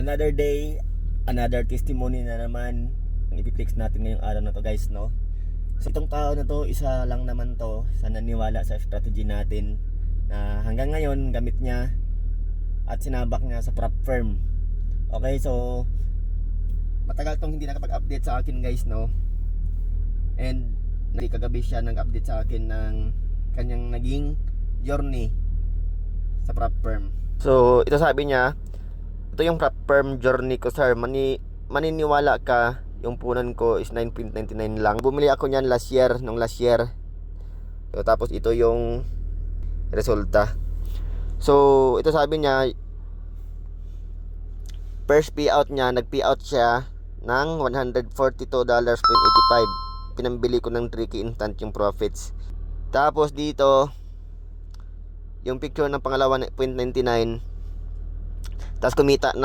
Another day, another testimony na naman ang ipiplex natin ngayong araw na to, guys, no? So itong tao na to, isa lang naman to sa naniwala sa strategy natin na hanggang ngayon gamit niya at sinabak niya sa prop firm. Okay, so matagal tong hindi nakapag-update sa akin, guys, no? And kagabi siya nag-update sa akin ng kanyang naging journey sa prop firm. So ito sabi niya, ito yung prop firm journey ko, sir. Maniniwala ka, yung punan ko is 9.99 lang. Bumili ako niyan last year. So, tapos ito yung resulta. So ito sabi niya, first payout niya, nag-payout siya ng $142.85. Pinambili ko ng 3K instant yung profits. Tapos dito yung picture ng pangalawa, 0.99. Tapos kumita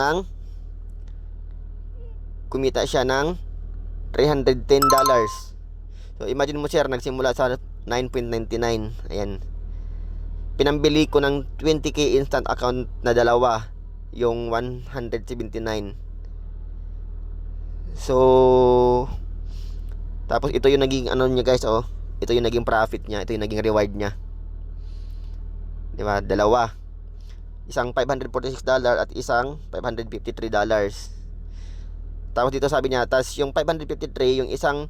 siya ng $310. So imagine mo, sir, nagsimula sa 9.99. Ayan. Pinambili ko ng 20K instant account na dalawa, yung 179. So tapos ito yung naging ano niya, guys, oh. Ito yung naging profit niya, ito yung naging reward niya. 'Di ba? Dalawa. Isang $546 at isang $553. Tapos dito sabi niya, tas yung 553, yung isang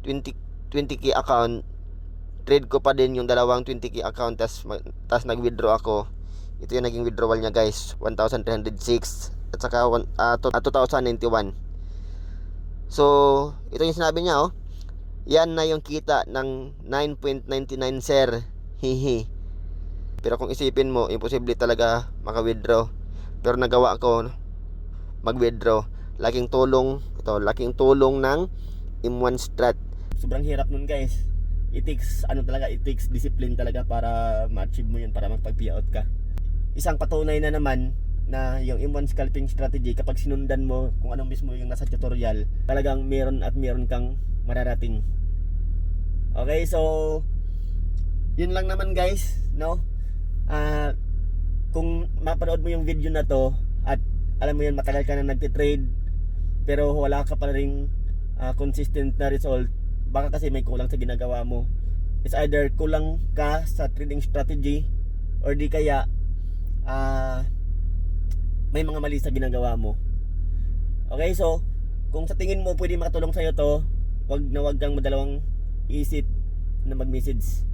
20K account, trade ko pa din yung dalawang 20K account, tas nag-withdraw ako. Ito yung naging withdrawal niya, guys, 1,306 at saka 2,091. So ito yung sinabi niya, oh. Yan na yung kita ng 9.99, sir. Hihi. Pero kung isipin mo, imposible talaga maka-withdraw. Pero nagawa ko mag-withdraw. Laking tulong ng M1 Strat. Sobrang hirap nun, guys. It takes discipline talaga para ma-achieve mo yun, para magpag-payout ka. Isang patunay na naman na yung M1 scalping strategy, kapag sinundan mo kung anong mismo yung nasa tutorial, talagang meron kang mararating. Okay, so yun lang naman, guys, no? Kung mapanood mo yung video na to at alam mo yun, matagal ka na nagtitrade pero wala ka pa rin consistent na result, baka kasi may kulang sa ginagawa mo. It's either kulang ka sa trading strategy or di kaya may mga mali sa ginagawa mo. Okay, so kung sa tingin mo pwede makatulong sa'yo to, wag kang madalawang isip na mag-message